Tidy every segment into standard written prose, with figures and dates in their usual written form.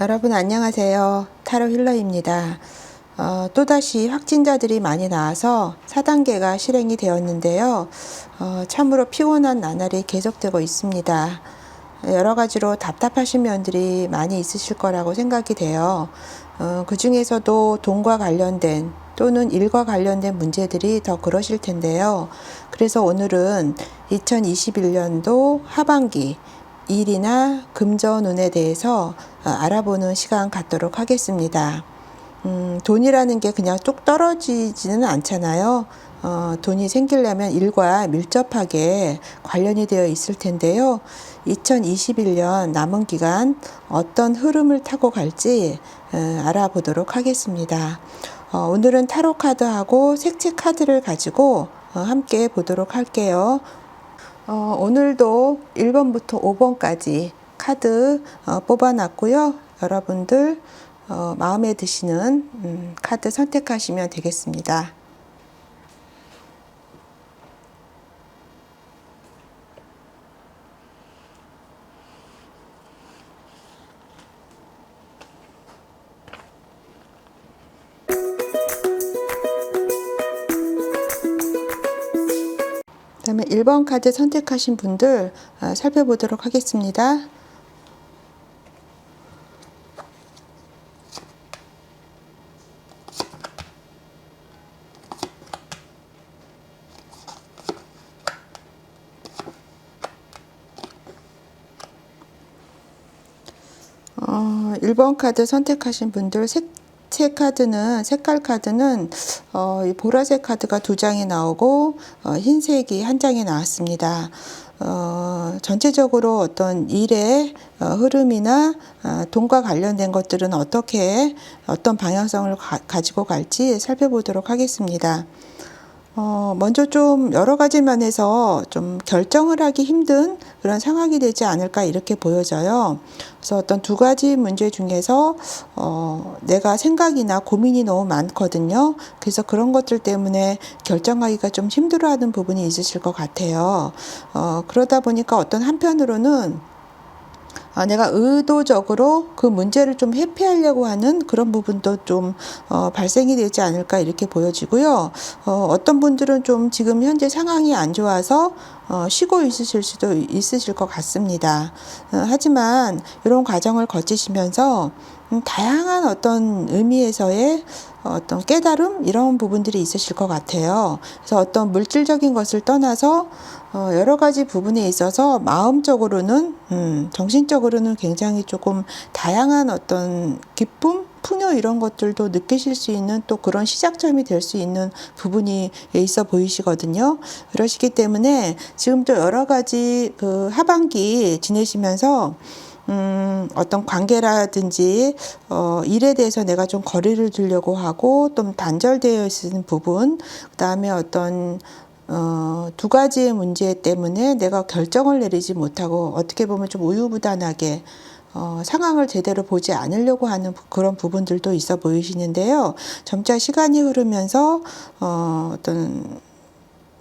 여러분 안녕하세요. 타로 힐러입니다. 또다시 확진자들이 많이 나와서 4단계가 실행이 되었는데요. 참으로 피곤한 나날이 계속되고 있습니다. 여러 가지로 답답하신 면들이 많이 있으실 거라고 생각이 돼요. 그 중에서도 돈과 관련된 또는 일과 관련된 문제들이 더 그러실 텐데요. 그래서 오늘은 2021년도 하반기 일이나 금전운에 대해서 알아보는 시간 갖도록 하겠습니다. 돈이라는 게 그냥 뚝 떨어지지는 않잖아요. 돈이 생기려면 일과 밀접하게 관련이 되어 있을 텐데요. 2021년 남은 기간 어떤 흐름을 타고 갈지 알아보도록 하겠습니다. 오늘은 타로 카드하고 색채 카드를 가지고 함께 보도록 할게요. 오늘도 1번부터 5번까지 카드 뽑아놨고요. 여러분들 마음에 드시는 카드 선택하시면 되겠습니다. 그다음에 1번 카드 선택하신 분들 살펴보도록 하겠습니다. 어, 1번 카드 선택하신 분들 색채 카드는 색깔 카드는 이 보라색 카드가 2장이 나오고 흰색이 1장이 나왔습니다. 전체적으로 어떤 일의 흐름이나 돈과 관련된 것들은 어떤 방향성을 가지고 갈지 살펴보도록 하겠습니다. 먼저 좀 여러 가지 면에서 좀 결정을 하기 힘든 그런 상황이 되지 않을까 이렇게 보여져요. 그래서 어떤 2가지 문제 중에서 내가 생각이나 고민이 너무 많거든요. 그래서 그런 것들 때문에 결정하기가 좀 힘들어하는 부분이 있으실 것 같아요. 그러다 보니까 어떤 한편으로는 내가 의도적으로 그 문제를 좀 회피하려고 하는 그런 부분도 좀 발생이 되지 않을까 이렇게 보여지고요. 어떤 분들은 좀 지금 현재 상황이 안 좋아서 쉬고 있으실 수도 있으실 것 같습니다. 하지만 이런 과정을 거치시면서 다양한 어떤 의미에서의 어떤 깨달음 이런 부분들이 있으실 것 같아요. 그래서 어떤 물질적인 것을 떠나서 여러 가지 부분에 있어서 마음적으로는 정신적으로는 굉장히 조금 다양한 어떤 기쁨, 풍요 이런 것들도 느끼실 수 있는 또 그런 시작점이 될 수 있는 부분이 있어 보이시거든요. 그러시기 때문에 지금 또 여러 가지 그 하반기 지내시면서 어떤 관계라든지 일에 대해서 내가 좀 거리를 두려고 하고 좀 단절되어 있는 부분, 그다음에 어떤 2가지의 문제 때문에 내가 결정을 내리지 못하고 어떻게 보면 좀 우유부단하게 상황을 제대로 보지 않으려고 하는 그런 부분들도 있어 보이시는데요. 점차 시간이 흐르면서 어떤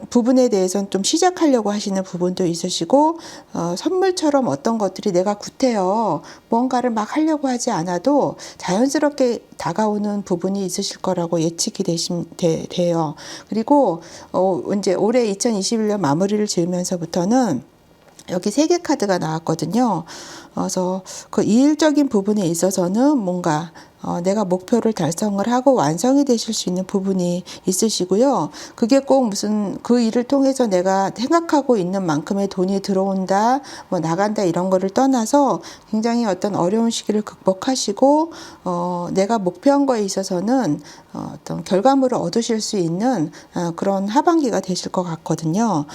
부분에 대해서는 좀 시작하려고 하시는 부분도 있으시고 선물처럼 어떤 것들이 내가 구태여 뭔가를 막 하려고 하지 않아도 자연스럽게 다가오는 부분이 있으실 거라고 예측이 돼요. 그리고 이제 올해 2021년 마무리를 지으면서부터는 여기 3개 카드가 나왔거든요. 그래서 그 일적인 부분에 있어서는 뭔가 내가 목표를 달성을 하고 완성이 되실 수 있는 부분이 있으시고요. 그게 꼭 무슨 그 일을 통해서 내가 생각하고 있는 만큼의 돈이 들어온다, 뭐 나간다 이런 거를 떠나서 굉장히 어떤 어려운 시기를 극복하시고 내가 목표한 거에 있어서는 어떤 결과물을 얻으실 수 있는 그런 하반기가 되실 것 같거든요.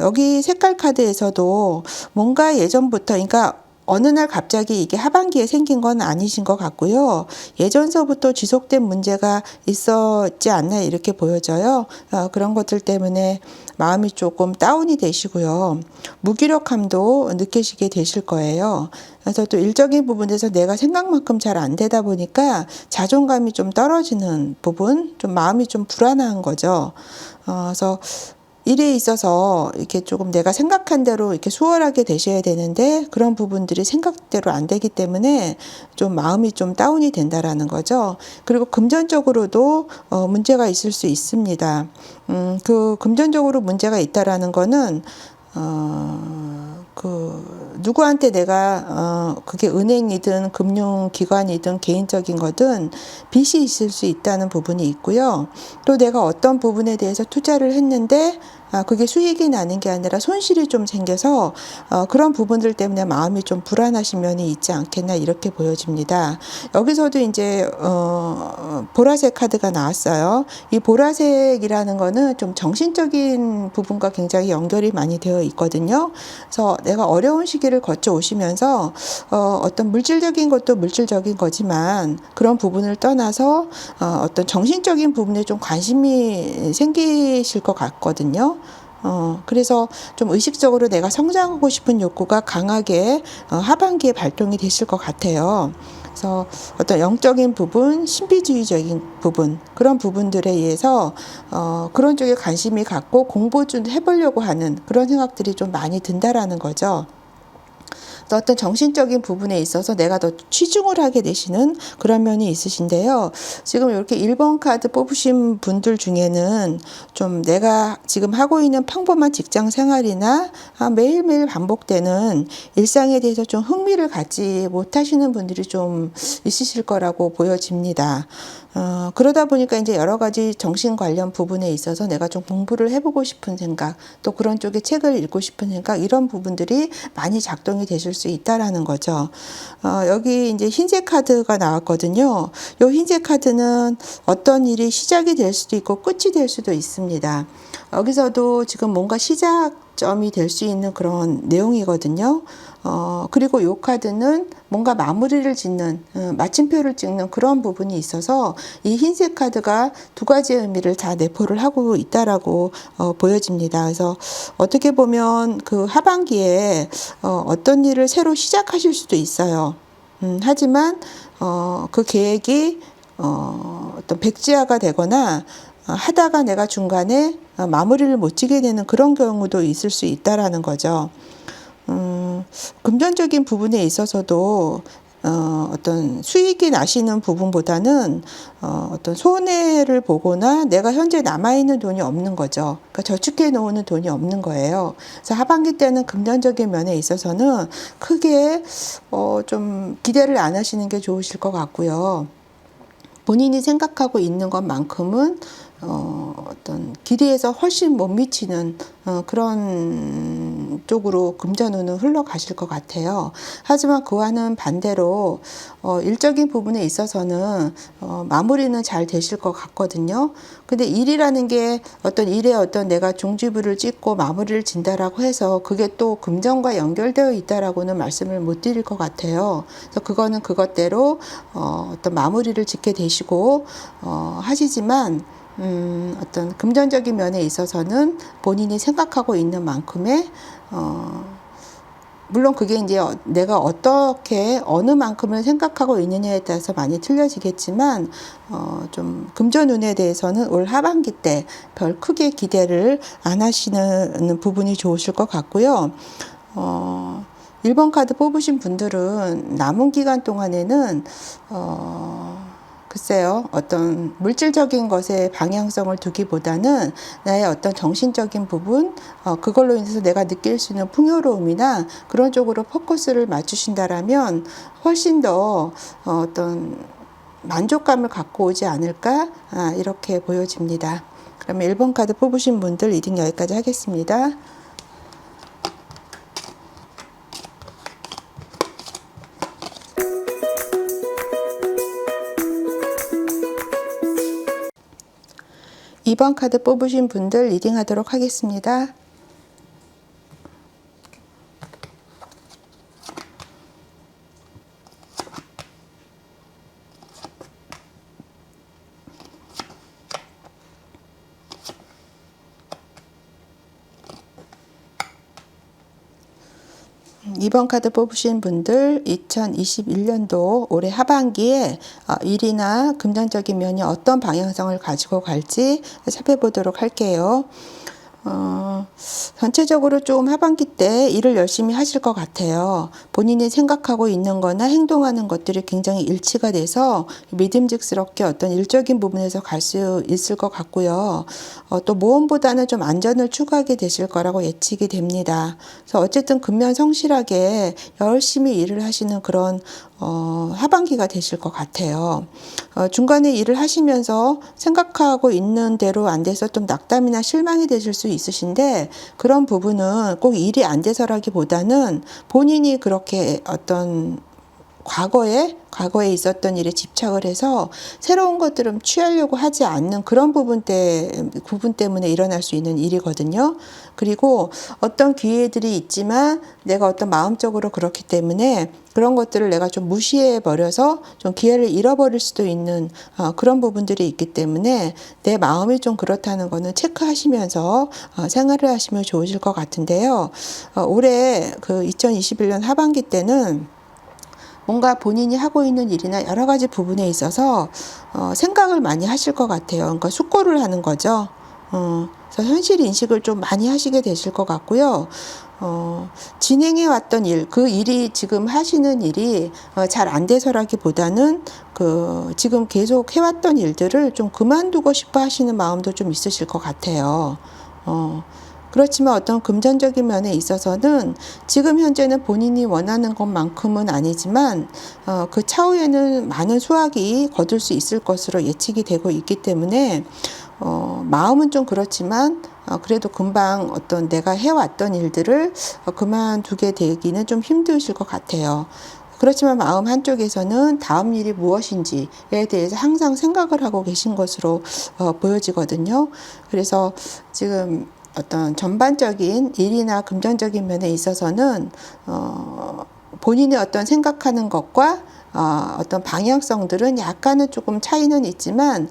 여기 색깔 카드에서도 뭔가 예전부터, 그러니까 어느 날 갑자기 이게 하반기에 생긴 건 아니신 것 같고요. 예전서부터 지속된 문제가 있었지 않나 이렇게 보여져요. 그런 것들 때문에 마음이 조금 다운이 되시고요. 무기력함도 느끼시게 되실 거예요. 그래서 또 일적인 부분에서 내가 생각만큼 잘 안 되다 보니까 자존감이 좀 떨어지는 부분, 좀 마음이 좀 불안한 거죠. 그래서 일에 있어서 이렇게 조금 내가 생각한 대로 이렇게 수월하게 되셔야 되는데 그런 부분들이 생각대로 안 되기 때문에 좀 마음이 좀 다운이 된다라는 거죠. 그리고 금전적으로도 문제가 있을 수 있습니다. 그 금전적으로 문제가 있다라는 거는 누구한테 내가 그게 은행이든 금융기관이든 개인적인 거든 빚이 있을 수 있다는 부분이 있고요. 또 내가 어떤 부분에 대해서 투자를 했는데 그게 수익이 나는 게 아니라 손실이 좀 생겨서 그런 부분들 때문에 마음이 좀 불안하신 면이 있지 않겠나 이렇게 보여집니다. 여기서도 이제 보라색 카드가 나왔어요. 이 보라색이라는 거는 좀 정신적인 부분과 굉장히 연결이 많이 되어 있거든요. 그래서 내가 어려운 시기를 거쳐 오시면서 어떤 물질적인 것도 물질적인 거지만 그런 부분을 떠나서 어떤 정신적인 부분에 좀 관심이 생기실 것 같거든요. 그래서 좀 의식적으로 내가 성장하고 싶은 욕구가 강하게 하반기에 발동이 되실 것 같아요. 그래서 어떤 영적인 부분, 신비주의적인 부분, 그런 부분들에 의해서 그런 쪽에 관심이 갖고 공부 좀 해보려고 하는 그런 생각들이 좀 많이 든다라는 거죠. 어떤 정신적인 부분에 있어서 내가 더 치중을 하게 되시는 그런 면이 있으신데요. 지금 이렇게 1번 카드 뽑으신 분들 중에는 좀 내가 지금 하고 있는 평범한 직장 생활이나 매일매일 반복되는 일상에 대해서 좀 흥미를 갖지 못하시는 분들이 좀 있으실 거라고 보여집니다. 그러다 보니까 이제 여러 가지 정신 관련 부분에 있어서 내가 좀 공부를 해보고 싶은 생각, 또 그런 쪽에 책을 읽고 싶은 생각, 이런 부분들이 많이 작동이 되실 수 있다라는 거죠. 여기 이제 흰색 카드가 나왔거든요. 이 흰색 카드는 어떤 일이 시작이 될 수도 있고 끝이 될 수도 있습니다. 여기서도 지금 뭔가 시작점이 될 수 있는 그런 내용이거든요. 그리고 이 카드는 뭔가 마무리를 짓는, 마침표를 찍는 그런 부분이 있어서 이 흰색 카드가 두 가지의 의미를 다 내포를 하고 있다라고 보여집니다. 그래서 어떻게 보면 그 하반기에 어떤 일을 새로 시작하실 수도 있어요. 하지만 그 계획이 어떤 백지화가 되거나 하다가 내가 중간에 마무리를 못 지게 되는 그런 경우도 있을 수 있다라는 거죠. 금전적인 부분에 있어서도 어떤 수익이 나시는 부분보다는 어떤 손해를 보거나 내가 현재 남아있는 돈이 없는 거죠. 그러니까 저축해 놓는 돈이 없는 거예요. 그래서 하반기 때는 금전적인 면에 있어서는 크게 좀 기대를 안 하시는 게 좋으실 것 같고요. 본인이 생각하고 있는 것만큼은 어떤 기대에서 훨씬 못 미치는 그런 쪽으로 금전운은 흘러가실 것 같아요. 하지만 그와는 반대로 일적인 부분에 있어서는 마무리는 잘 되실 것 같거든요. 근데 일이라는 게 어떤 일에 어떤 내가 종지부를 찍고 마무리를 진다라고 해서 그게 또 금전과 연결되어 있다라고는 말씀을 못 드릴 것 같아요. 그래서 그거는 그것대로 어떤 마무리를 짓게 되시고 하시지만 어떤 금전적인 면에 있어서는 본인이 생각하고 있는 만큼의 물론 그게 이제 내가 어떻게 어느 만큼을 생각하고 있느냐에 따라서 많이 틀려지겠지만 좀 금전운에 대해서는 올 하반기 때 별 크게 기대를 안 하시는 부분이 좋으실 것 같고요. 1번 카드 뽑으신 분들은 남은 기간 동안에는 글쎄요, 어떤 물질적인 것에 방향성을 두기보다는 나의 어떤 정신적인 부분, 그걸로 인해서 내가 느낄 수 있는 풍요로움이나 그런 쪽으로 포커스를 맞추신다라면 훨씬 더 어떤 만족감을 갖고 오지 않을까, 이렇게 보여집니다. 그러면 1번 카드 뽑으신 분들 리딩 여기까지 하겠습니다. 2번 카드 뽑으신 분들 리딩 하도록 하겠습니다. 이번 카드 뽑으신 분들 2021년도 올해 하반기에 일이나 금전적인 면이 어떤 방향성을 가지고 갈지 살펴보도록 할게요. 전체적으로 좀 하반기 때 일을 열심히 하실 것 같아요. 본인이 생각하고 있는 거나 행동하는 것들이 굉장히 일치가 돼서 믿음직스럽게 어떤 일적인 부분에서 갈 수 있을 것 같고요. 또 모험보다는 좀 안전을 추구하게 되실 거라고 예측이 됩니다. 그래서 어쨌든 근면 성실하게 열심히 일을 하시는 그런 하반기가 되실 것 같아요. 중간에 일을 하시면서 생각하고 있는 대로 안 돼서 좀 낙담이나 실망이 되실 수 있으신데, 그런 부분은 꼭 일이 안 돼서라기보다는 본인이 그렇게 어떤 과거에 있었던 일에 집착을 해서 새로운 것들을 취하려고 하지 않는 그런 부분 때문에 일어날 수 있는 일이거든요. 그리고 어떤 기회들이 있지만 내가 어떤 마음적으로 그렇기 때문에 그런 것들을 내가 좀 무시해 버려서 좀 기회를 잃어버릴 수도 있는 그런 부분들이 있기 때문에 내 마음이 좀 그렇다는 거는 체크하시면서 생활을 하시면 좋으실 것 같은데요. 올해 그 2021년 하반기 때는 뭔가 본인이 하고 있는 일이나 여러 가지 부분에 있어서 생각을 많이 하실 것 같아요. 그러니까 숙고를 하는 거죠. 그래서 현실 인식을 좀 많이 하시게 되실 것 같고요. 진행해 왔던 일, 그 일이 지금 하시는 일이 잘 안 돼서라기보다는 지금 계속 해왔던 일들을 좀 그만두고 싶어 하시는 마음도 좀 있으실 것 같아요. 그렇지만 어떤 금전적인 면에 있어서는 지금 현재는 본인이 원하는 것만큼은 아니지만 그 차후에는 많은 수확이 거둘 수 있을 것으로 예측이 되고 있기 때문에 마음은 좀 그렇지만 그래도 금방 어떤 내가 해왔던 일들을 그만두게 되기는 좀 힘드실 것 같아요. 그렇지만 마음 한쪽에서는 다음 일이 무엇인지에 대해서 항상 생각을 하고 계신 것으로 보여지거든요. 그래서 지금 어떤 전반적인 일이나 금전적인 면에 있어서는 본인이 어떤 생각하는 것과 어떤 방향성들은 약간은 조금 차이는 있지만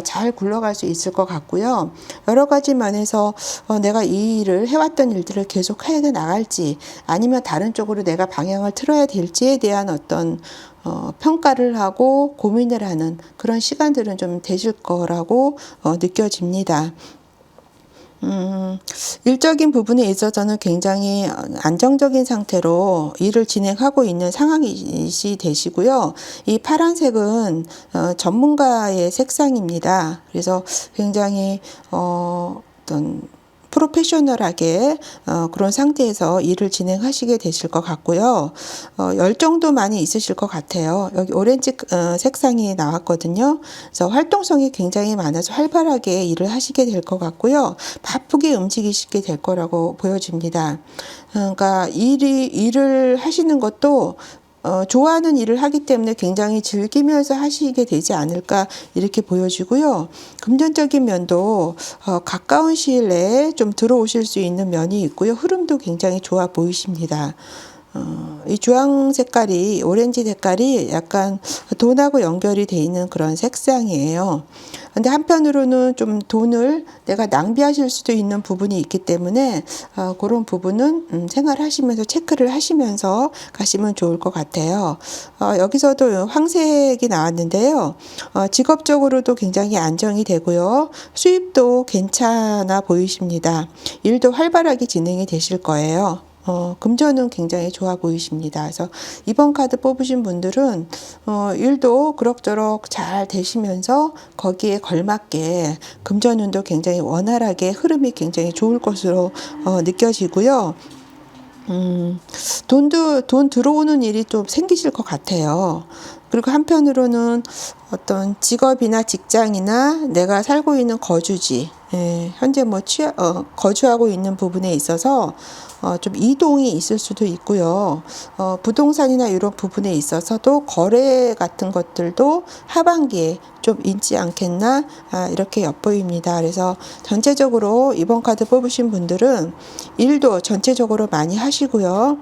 잘 굴러갈 수 있을 것 같고요. 여러 가지 면에서 내가 이 일을 해왔던 일들을 계속 해 나갈지 아니면 다른 쪽으로 내가 방향을 틀어야 될지에 대한 어떤 평가를 하고 고민을 하는 그런 시간들은 좀 되실 거라고 느껴집니다. 일적인 부분에 있어서는 굉장히 안정적인 상태로 일을 진행하고 있는 상황이 되시고요. 이 파란색은 전문가의 색상입니다. 그래서 굉장히 어떤 프로페셔널하게 그런 상태에서 일을 진행하시게 되실 것 같고요. 열정도 많이 있으실 것 같아요. 여기 오렌지 색상이 나왔거든요. 그래서 활동성이 굉장히 많아서 활발하게 일을 하시게 될 것 같고요. 바쁘게 움직이시게 될 거라고 보여집니다. 그러니까 일을 하시는 것도 좋아하는 일을 하기 때문에 굉장히 즐기면서 하시게 되지 않을까 이렇게 보여지고요. 금전적인 면도 가까운 시일 내에 좀 들어오실 수 있는 면이 있고요. 흐름도 굉장히 좋아 보이십니다. 이 주황 색깔이, 오렌지 색깔이 약간 돈하고 연결이 돼 있는 그런 색상이에요. 근데 한편으로는 좀 돈을 내가 낭비하실 수도 있는 부분이 있기 때문에 그런 부분은 생활하시면서 체크를 하시면서 가시면 좋을 것 같아요. 여기서도 황색이 나왔는데요. 직업적으로도 굉장히 안정이 되고요. 수입도 괜찮아 보이십니다. 일도 활발하게 진행이 되실 거예요. 금전은 굉장히 좋아 보이십니다. 그래서 이번 카드 뽑으신 분들은 일도 그럭저럭 잘 되시면서 거기에 걸맞게 금전운도 굉장히 원활하게 흐름이 굉장히 좋을 것으로 느껴지고요. 돈 들어오는 일이 좀 생기실 것 같아요. 그리고 한편으로는 어떤 직업이나 직장이나 내가 살고 있는 거주지, 현재 거주하고 있는 부분에 있어서 좀 이동이 있을 수도 있고요. 부동산이나 이런 부분에 있어서도 거래 같은 것들도 하반기에 좀 있지 않겠나 이렇게 엿보입니다. 그래서 전체적으로 이번 카드 뽑으신 분들은 일도 전체적으로 많이 하시고요.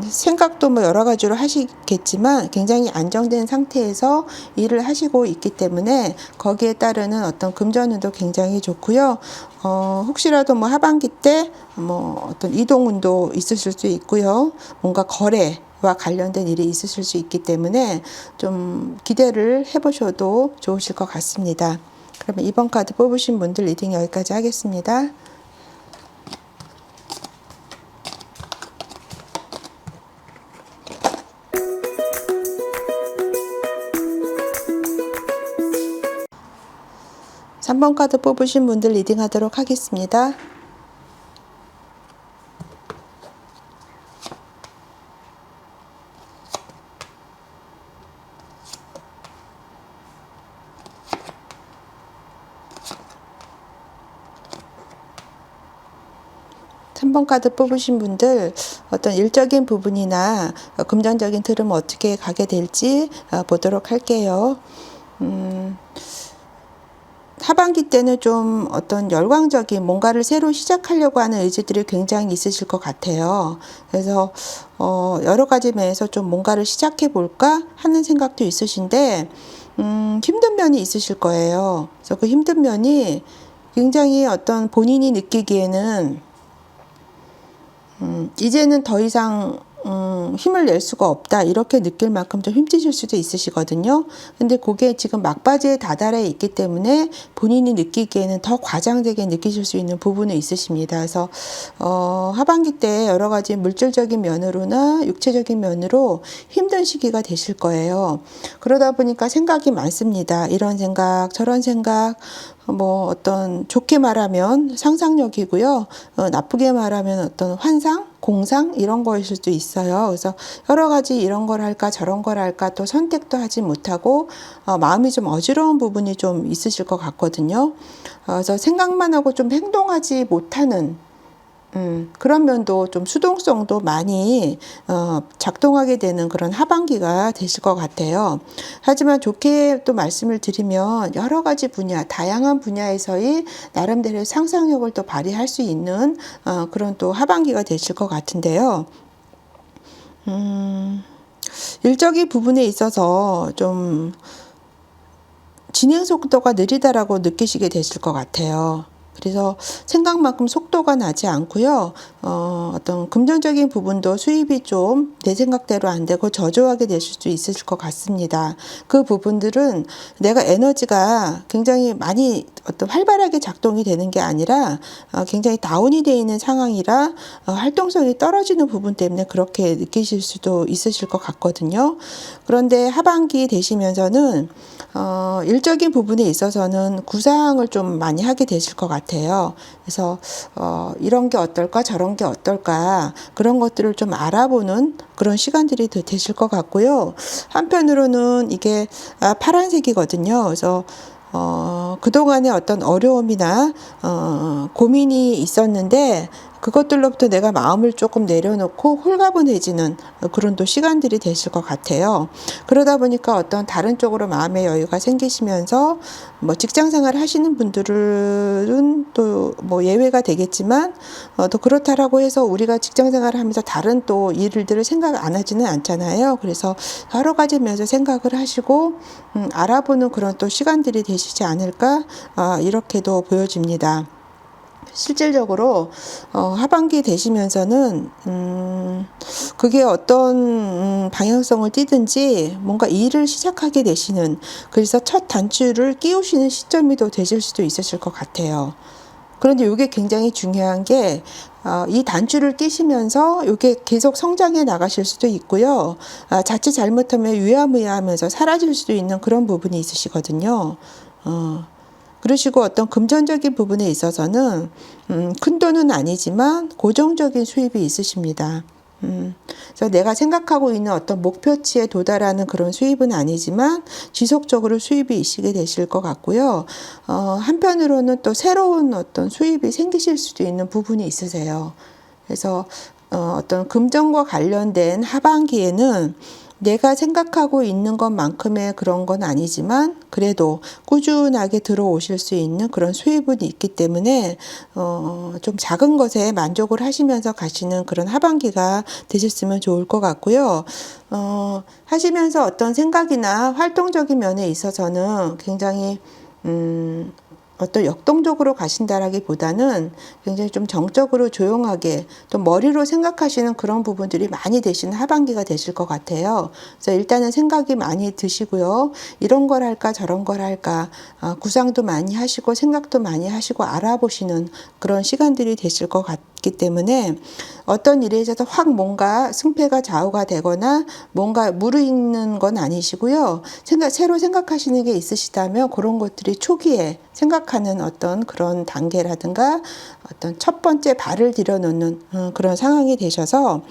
생각도 뭐 여러 가지로 하시겠지만 굉장히 안정된 상태에서 일을 하시고 있기 때문에 거기에 따르는 어떤 금전운도 굉장히 좋고요. 혹시라도 뭐 하반기 때 뭐 어떤 이동운도 있으실 수 있고요. 뭔가 거래와 관련된 일이 있으실 수 있기 때문에 좀 기대를 해보셔도 좋으실 것 같습니다. 그러면 이번 카드 뽑으신 분들 리딩 여기까지 하겠습니다. 3번 카드 뽑으신 분들 리딩하도록 하겠습니다. 3번 카드 뽑으신 분들 어떤 일적인 부분이나 금전적인 흐름 어떻게 가게 될지 보도록 할게요. 하반기 때는 좀 어떤 열광적인 뭔가를 새로 시작하려고 하는 의지들이 굉장히 있으실 것 같아요. 그래서 여러 가지 면에서 좀 뭔가를 시작해 볼까 하는 생각도 있으신데 힘든 면이 있으실 거예요. 그래서 그 힘든 면이 굉장히 어떤 본인이 느끼기에는 이제는 더 이상 힘을 낼 수가 없다 이렇게 느낄 만큼 좀 힘드실 수도 있으시거든요. 근데 그게 지금 막바지에 다다래 있기 때문에 본인이 느끼기에는 더 과장되게 느끼실 수 있는 부분이 있으십니다. 그래서 하반기 때 여러 가지 물질적인 면으로나 육체적인 면으로 힘든 시기가 되실 거예요. 그러다 보니까 생각이 많습니다. 이런 생각 저런 생각, 뭐 어떤 좋게 말하면 상상력이고요. 나쁘게 말하면 어떤 환상, 공상 이런 거일 수도 있어요. 그래서 여러 가지 이런 걸 할까 저런 걸 할까 또 선택도 하지 못하고 마음이 좀 어지러운 부분이 좀 있으실 것 같거든요. 그래서 생각만 하고 좀 행동하지 못하는 그런 면도 좀 수동성도 많이 작동하게 되는 그런 하반기가 되실 것 같아요. 하지만 좋게 또 말씀을 드리면 여러 가지 분야, 다양한 분야에서의 나름대로의 상상력을 또 발휘할 수 있는 그런 또 하반기가 되실 것 같은데요. 일적인 부분에 있어서 좀 진행 속도가 느리다라고 느끼시게 되실 것 같아요. 그래서 생각만큼 속도가 나지 않고요. 어떤 금전적인 부분도 수입이 좀 내 생각대로 안 되고 저조하게 되실 수 있으실 것 같습니다. 그 부분들은 내가 에너지가 굉장히 많이 어떤 활발하게 작동이 되는 게 아니라 굉장히 다운이 되어 있는 상황이라 활동성이 떨어지는 부분 때문에 그렇게 느끼실 수도 있으실 것 같거든요. 그런데 하반기 되시면서는 일적인 부분에 있어서는 구상을 좀 많이 하게 되실 것 같아요. 그래서 이런 게 어떨까 저런 게 어떨까 그런 것들을 좀 알아보는 그런 시간들이 되실 것 같고요. 한편으로는 이게 파란색이거든요. 그래서 그동안의 어떤 어려움이나 고민이 있었는데 그것들로부터 내가 마음을 조금 내려놓고 홀가분해지는 그런 또 시간들이 되실 것 같아요. 그러다 보니까 어떤 다른 쪽으로 마음의 여유가 생기시면서 뭐 직장 생활 하시는 분들은 또 뭐 예외가 되겠지만 또 그렇다라고 해서 우리가 직장 생활을 하면서 다른 또 일들을 생각 안 하지는 않잖아요. 그래서 여러 가지 면에서 생각을 하시고 알아보는 그런 또 시간들이 되시지 않을까 이렇게도 보여집니다. 실질적으로 하반기 되시면서는 그게 어떤 방향성을 띠든지 뭔가 일을 시작하게 되시는 그래서 첫 단추를 끼우시는 시점이 또 되실 수도 있으실 것 같아요. 그런데 이게 굉장히 중요한 게 이 단추를 끼시면서 이게 계속 성장해 나가실 수도 있고요. 자칫 잘못하면 유야무야하면서 사라질 수도 있는 그런 부분이 있으시거든요. 그러시고 어떤 금전적인 부분에 있어서는 큰 돈은 아니지만 고정적인 수입이 있으십니다. 그래서 내가 생각하고 있는 어떤 목표치에 도달하는 그런 수입은 아니지만 지속적으로 수입이 있게 되실 것 같고요. 한편으로는 또 새로운 어떤 수입이 생기실 수도 있는 부분이 있으세요. 그래서 어떤 금전과 관련된 하반기에는 내가 생각하고 있는 것만큼의 그런 건 아니지만 그래도 꾸준하게 들어오실 수 있는 그런 수입은 있기 때문에 좀 작은 것에 만족을 하시면서 가시는 그런 하반기가 되셨으면 좋을 것 같고요. 하시면서 어떤 생각이나 활동적인 면에 있어서는 굉장히 어떤 역동적으로 가신다라기보다는 굉장히 좀 정적으로 조용하게 또 머리로 생각하시는 그런 부분들이 많이 되시는 하반기가 되실 것 같아요. 그래서 일단은 생각이 많이 드시고요. 이런 걸 할까 저런 걸 할까 구상도 많이 하시고 생각도 많이 하시고 알아보시는 그런 시간들이 되실 것 같기 때문에 어떤 일에 있어서 확 뭔가 승패가 좌우가 되거나 뭔가 무르익는 건 아니시고요. 새로 생각하시는 게 있으시다면 그런 것들이 초기에 생각하는 어떤 그런 단계라든가 어떤 첫 번째 발을 들여놓는 그런 상황이 되셔서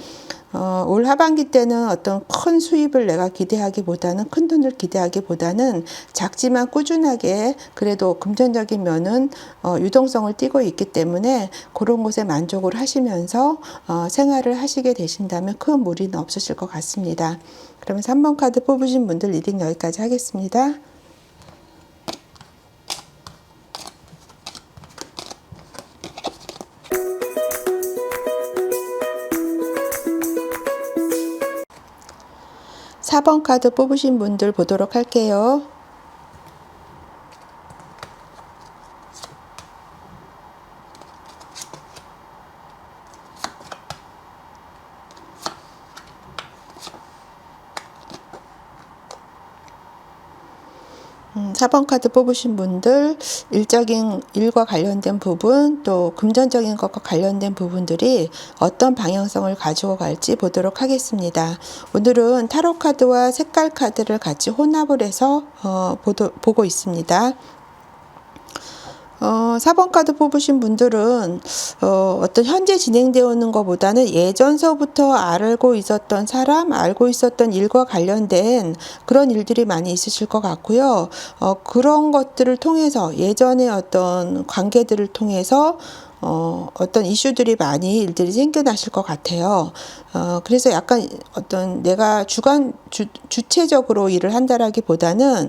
올 하반기 때는 어떤 큰 수입을 내가 기대하기보다는, 큰 돈을 기대하기보다는 작지만 꾸준하게 그래도 금전적인 면은 유동성을 띠고 있기 때문에 그런 곳에 만족을 하시면서 생활을 하시게 되신다면 큰 무리는 없으실 것 같습니다. 그러면 3번 카드 뽑으신 분들 리딩 여기까지 하겠습니다. 사 번 카드 뽑으신 분들 보도록 할게요. 4번 카드 뽑으신 분들 일적인 일과 관련된 부분, 또 금전적인 것과 관련된 부분들이 어떤 방향성을 가지고 갈지 보도록 하겠습니다. 오늘은 타로 카드와 색깔 카드를 같이 혼합을 해서 보고 있습니다. 4번 카드 뽑으신 분들은 어떤 현재 진행되어 오는 것보다는 예전서부터 알고 있었던 사람, 알고 있었던 일과 관련된 그런 일들이 많이 있으실 것 같고요. 그런 것들을 통해서 예전의 어떤 관계들을 통해서 어떤 이슈들이 많이 일들이 생겨나실 것 같아요. 그래서 약간 어떤 내가 주체적으로 일을 한다라기보다는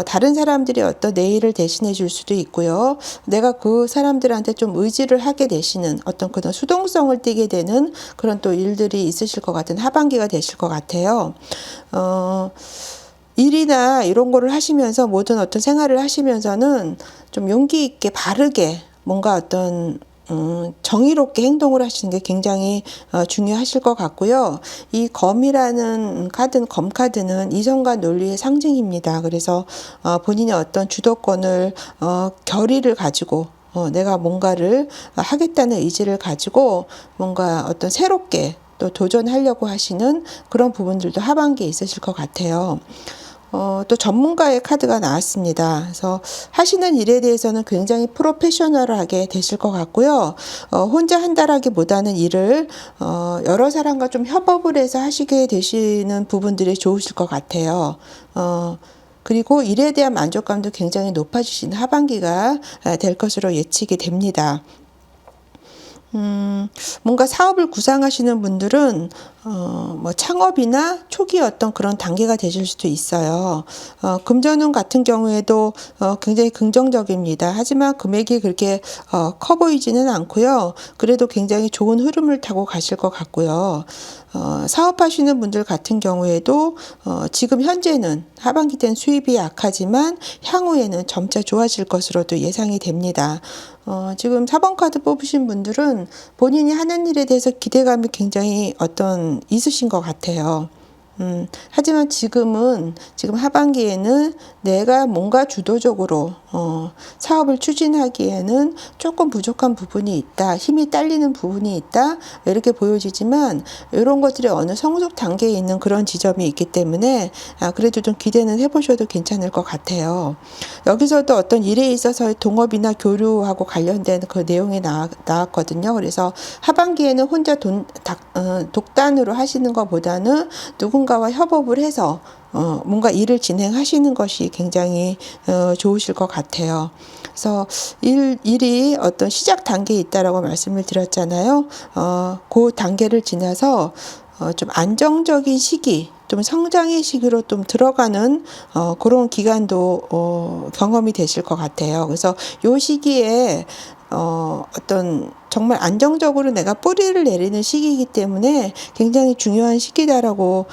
다른 사람들이 어떤 내 일을 대신해 줄 수도 있고요. 내가 그 사람들한테 좀 의지를 하게 되시는 어떤 그런 수동성을 띠게 되는 그런 또 일들이 있으실 것 같은 하반기가 되실 것 같아요. 일이나 이런 거를 하시면서 모든 어떤 생활을 하시면서는 좀 용기 있게 바르게 뭔가 어떤 정의롭게 행동을 하시는 게 굉장히 중요하실 것 같고요. 이 검이라는 카드는, 검카드는 이성과 논리의 상징입니다. 그래서 본인의 어떤 주도권을 결의를 가지고 내가 뭔가를 하겠다는 의지를 가지고 뭔가 어떤 새롭게 또 도전하려고 하시는 그런 부분들도 하반기에 있으실 것 같아요. 또 전문가의 카드가 나왔습니다. 그래서 하시는 일에 대해서는 굉장히 프로페셔널하게 되실 것 같고요. 혼자 한다라기보다는 일을 여러 사람과 좀 협업을 해서 하시게 되시는 부분들이 좋으실 것 같아요. 그리고 일에 대한 만족감도 굉장히 높아지시는 하반기가 될 것으로 예측이 됩니다. 뭔가 사업을 구상하시는 분들은 뭐 창업이나 초기 어떤 그런 단계가 되실 수도 있어요. 금전운 같은 경우에도 굉장히 긍정적입니다. 하지만 금액이 그렇게 커 보이지는 않고요. 그래도 굉장히 좋은 흐름을 타고 가실 것 같고요. 사업하시는 분들 같은 경우에도 지금 현재는 하반기 땐 수입이 약하지만 향후에는 점차 좋아질 것으로도 예상이 됩니다. 지금 4번 카드 뽑으신 분들은 본인이 하는 일에 대해서 기대감이 굉장히 어떤 있으신 것 같아요. 하지만 지금 하반기에는 내가 뭔가 주도적으로 사업을 추진하기에는 조금 부족한 부분이 있다, 힘이 딸리는 부분이 있다, 이렇게 보여지지만 이런 것들이 어느 성숙 단계에 있는 그런 지점이 있기 때문에 그래도 좀 기대는 해보셔도 괜찮을 것 같아요. 여기서도 어떤 일에 있어서의 동업이나 교류하고 관련된 그 내용이 나왔거든요. 그래서 하반기에는 혼자 독단으로 하시는 것보다는 누군가와 협업을 해서 뭔가 일을 진행하시는 것이 굉장히 좋으실 것 같아요. 그래서 일이 어떤 시작 단계에 있다라고 말씀을 드렸잖아요. 그 단계를 지나서 좀 안정적인 시기, 좀 성장의 시기로 좀 들어가는 그런 기간도 경험이 되실 것 같아요. 그래서 요 시기에 어떤 정말 안정적으로 내가 뿌리를 내리는 시기이기 때문에 굉장히 중요한 시기다라고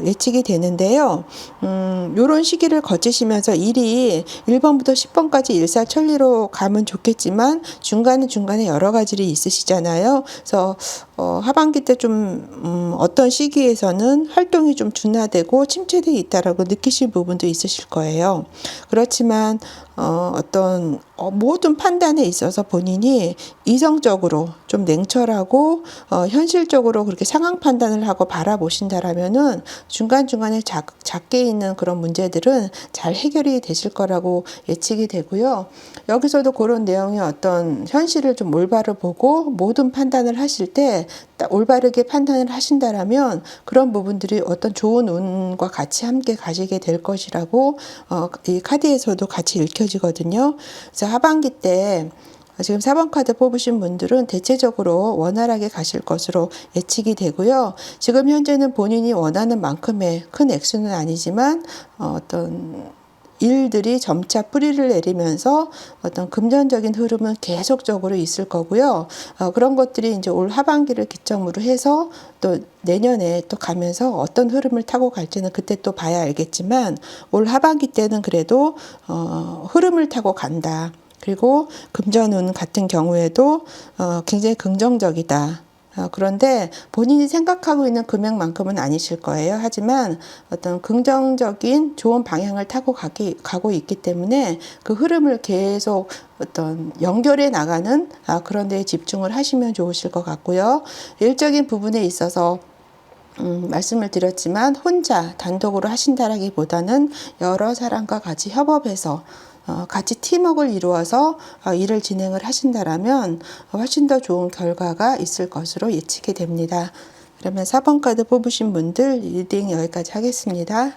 예측이 되는데요. 요런 시기를 거치시면서 일이 1번부터 10번까지 일사천리로 가면 좋겠지만 중간에 여러 가지 일이 있으시잖아요. 그래서 하반기 때 좀 어떤 시기에서는 활동이 좀 둔화되고 침체되어 있다라고 느끼실 부분도 있으실 거예요. 그렇지만 어떤 모든 판단에 있어서 본인이 이성적으로 좀 좀 냉철하고 현실적으로 그렇게 상황 판단을 하고 바라보신다라면은 중간중간에 작게 있는 그런 문제들은 잘 해결이 되실 거라고 예측이 되고요. 여기서도 그런 내용의 어떤 현실을 좀 올바로 보고 모든 판단을 하실 때 딱 올바르게 판단을 하신다라면 그런 부분들이 어떤 좋은 운과 같이 함께 가시게 될 것이라고 이 카드에서도 같이 읽혀지거든요. 그래서 하반기 때 지금 4번 카드 뽑으신 분들은 대체적으로 원활하게 가실 것으로 예측이 되고요. 지금 현재는 본인이 원하는 만큼의 큰 액수는 아니지만 어떤 일들이 점차 뿌리를 내리면서 어떤 금전적인 흐름은 계속적으로 있을 거고요. 그런 것들이 이제 올 하반기를 기점으로 해서 또 내년에 또 가면서 어떤 흐름을 타고 갈지는 그때 또 봐야 알겠지만 올 하반기 때는 그래도 흐름을 타고 간다. 그리고 금전운 같은 경우에도 굉장히 긍정적이다. 그런데 본인이 생각하고 있는 금액만큼은 아니실 거예요. 하지만 어떤 긍정적인 좋은 방향을 타고 가고 있기 때문에 그 흐름을 계속 어떤 연결해 나가는 그런 데에 집중을 하시면 좋으실 것 같고요. 일적인 부분에 있어서 말씀을 드렸지만 혼자 단독으로 하신다라기보다는 여러 사람과 같이 협업해서 같이 팀워크를 이루어서 일을 진행을 하신다라면 훨씬 더 좋은 결과가 있을 것으로 예측이 됩니다. 그러면 4번 카드 뽑으신 분들 리딩 여기까지 하겠습니다.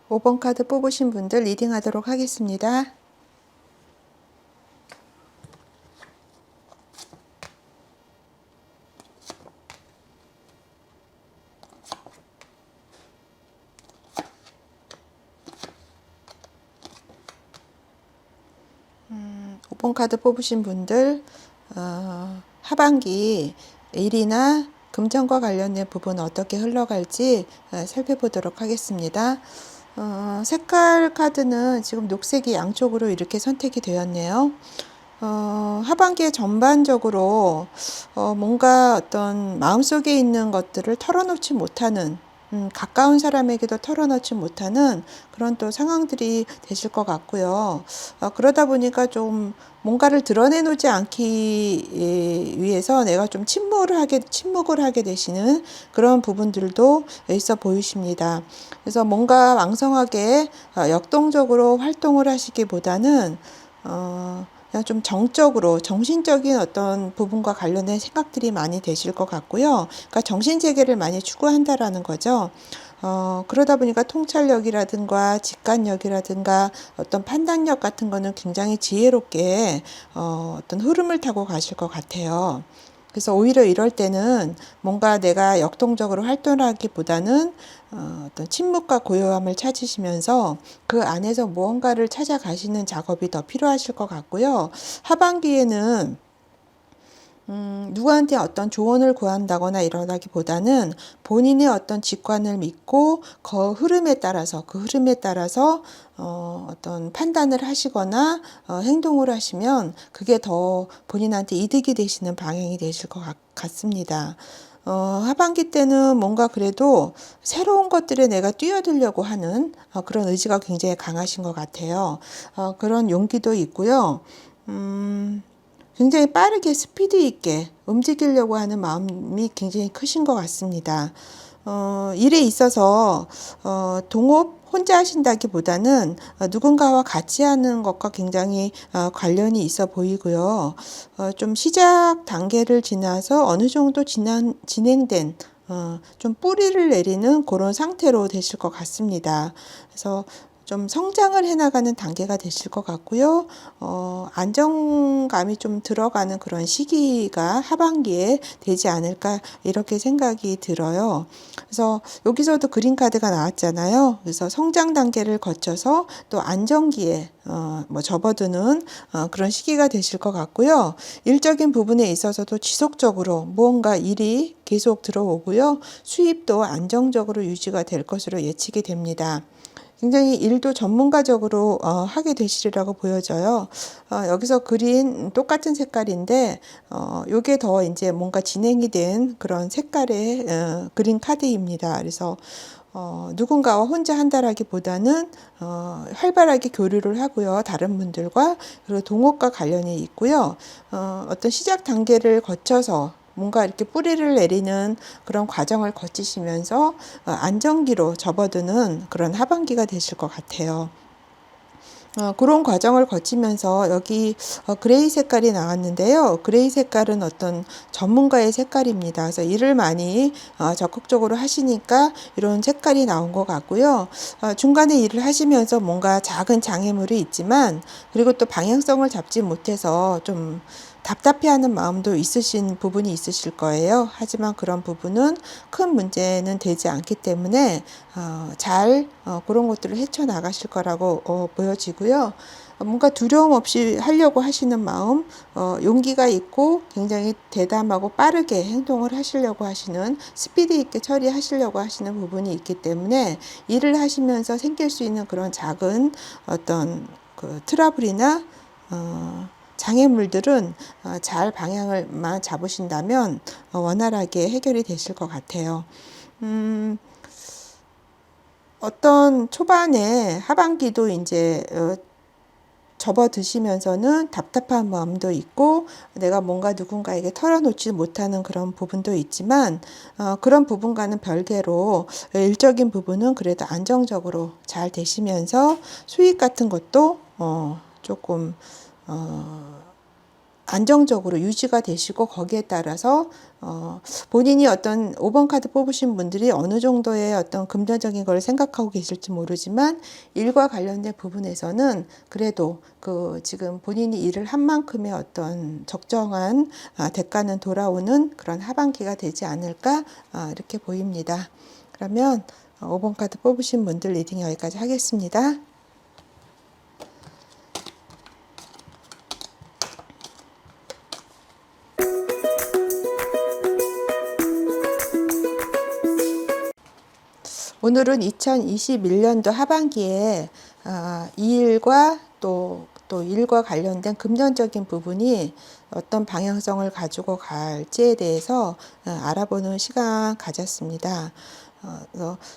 오 번 카드 뽑으신 분들 리딩 하도록 하겠습니다. 5번 카드 뽑으신 분들 하반기 일이나 금전과 관련된 부분 어떻게 흘러갈지 살펴보도록 하겠습니다. 색깔 카드는 지금 녹색이 양쪽으로 이렇게 선택이 되었네요. 하반기에 전반적으로 뭔가 어떤 마음속에 있는 것들을 털어놓지 못하는 가까운 사람에게도 털어놓지 못하는 그런 또 상황들이 되실 것 같고요. 그러다 보니까 좀 뭔가를 드러내놓지 않기 위해서 내가 좀 침묵을 하게 되시는 그런 부분들도 있어 보이십니다. 그래서 뭔가 왕성하게 역동적으로 활동을 하시기보다는 그냥 좀 정적으로 정신적인 어떤 부분과 관련된 생각들이 많이 되실 것 같고요. 그러니까 정신세계를 많이 추구한다라는 거죠. 그러다 보니까 통찰력이라든가 직관력이라든가 어떤 판단력 같은 거는 굉장히 지혜롭게 어떤 흐름을 타고 가실 것 같아요. 그래서 오히려 이럴 때는 뭔가 내가 역동적으로 활동하기보다는 어떤 침묵과 고요함을 찾으시면서 그 안에서 무언가를 찾아가시는 작업이 더 필요하실 것 같고요. 하반기에는 누구한테 어떤 조언을 구한다거나 이러다기보다는 본인의 어떤 직관을 믿고 그 흐름에 따라서 어떤 판단을 하시거나 행동을 하시면 그게 더 본인한테 이득이 되시는 방향이 되실 것 같습니다. 하반기 때는 뭔가 그래도 새로운 것들에 내가 뛰어들려고 하는 그런 의지가 굉장히 강하신 것 같아요. 그런 용기도 있고요. 굉장히 빠르게 스피드 있게 움직이려고 하는 마음이 굉장히 크신 것 같습니다. 일에 있어서 동업 혼자 하신다기보다는 누군가와 같이 하는 것과 굉장히 관련이 있어 보이고요. 좀 시작 단계를 지나서 어느 정도 진행된 좀 뿌리를 내리는 그런 상태로 되실 것 같습니다. 그래서 좀 성장을 해나가는 단계가 되실 것 같고요. 안정감이 좀 들어가는 그런 시기가 하반기에 되지 않을까 이렇게 생각이 들어요. 그래서 여기서도 그린 카드가 나왔잖아요. 그래서 성장 단계를 거쳐서 또 안정기에 접어드는 그런 시기가 되실 것 같고요. 일적인 부분에 있어서도 지속적으로 무언가 일이 계속 들어오고요. 수입도 안정적으로 유지가 될 것으로 예측이 됩니다. 굉장히 일도 전문가적으로 하게 되시리라고 보여져요. 여기서 그린 똑같은 색깔인데 요게 더 이제 뭔가 진행이 된 그런 색깔의 그린 카드입니다. 그래서 누군가와 혼자 한다라기보다는 활발하게 교류를 하고요. 다른 분들과. 그리고 동업과 관련이 있고요. 어떤 시작 단계를 거쳐서 뭔가 이렇게 뿌리를 내리는 그런 과정을 거치시면서 안정기로 접어드는 그런 하반기가 되실 것 같아요. 그런 과정을 거치면서 여기 그레이 색깔이 나왔는데요. 그레이 색깔은 어떤 전문가의 색깔입니다. 그래서 일을 많이 적극적으로 하시니까 이런 색깔이 나온 것 같고요. 중간에 일을 하시면서 뭔가 작은 장애물이 있지만, 그리고 또 방향성을 잡지 못해서 좀 답답해하는 마음도 있으신 부분이 있으실 거예요. 하지만 그런 부분은 큰 문제는 되지 않기 때문에 잘 그런 것들을 헤쳐나가실 거라고 보여지고요. 뭔가 두려움 없이 하려고 하시는 마음, 용기가 있고 굉장히 대담하고 빠르게 행동을 하시려고 하시는, 스피드 있게 처리하시려고 하시는 부분이 있기 때문에 일을 하시면서 생길 수 있는 그런 작은 어떤 그 트러블이나 장애물들은 잘 방향을만 잡으신다면 원활하게 해결이 되실 것 같아요. 어떤 초반에 하반기도 이제 접어드시면서는 답답한 마음도 있고 내가 뭔가 누군가에게 털어놓지 못하는 그런 부분도 있지만 그런 부분과는 별개로 일적인 부분은 그래도 안정적으로 잘 되시면서 수익 같은 것도 조금 안정적으로 유지가 되시고, 거기에 따라서 본인이 어떤 5번 카드 뽑으신 분들이 어느 정도의 어떤 금전적인 걸 생각하고 계실지 모르지만 일과 관련된 부분에서는 그래도 그 지금 본인이 일을 한 만큼의 어떤 적정한 대가는 돌아오는 그런 하반기가 되지 않을까 이렇게 보입니다. 그러면 5번 카드 뽑으신 분들 리딩 여기까지 하겠습니다. 오늘은 2021년도 하반기에 이 일과 또 일과 관련된 금전적인 부분이 어떤 방향성을 가지고 갈지에 대해서 알아보는 시간 가졌습니다.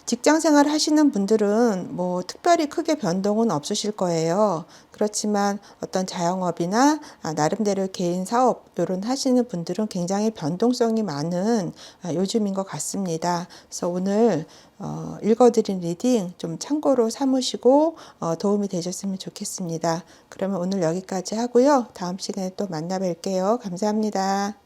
직장 생활 하시는 분들은 뭐 특별히 크게 변동은 없으실 거예요. 그렇지만 어떤 자영업이나 나름대로 개인 사업 이런 하시는 분들은 굉장히 변동성이 많은 요즘인 것 같습니다. 그래서 오늘 읽어드린 리딩 좀 참고로 삼으시고 도움이 되셨으면 좋겠습니다. 그러면 오늘 여기까지 하고요. 다음 시간에 또 만나 뵐게요. 감사합니다.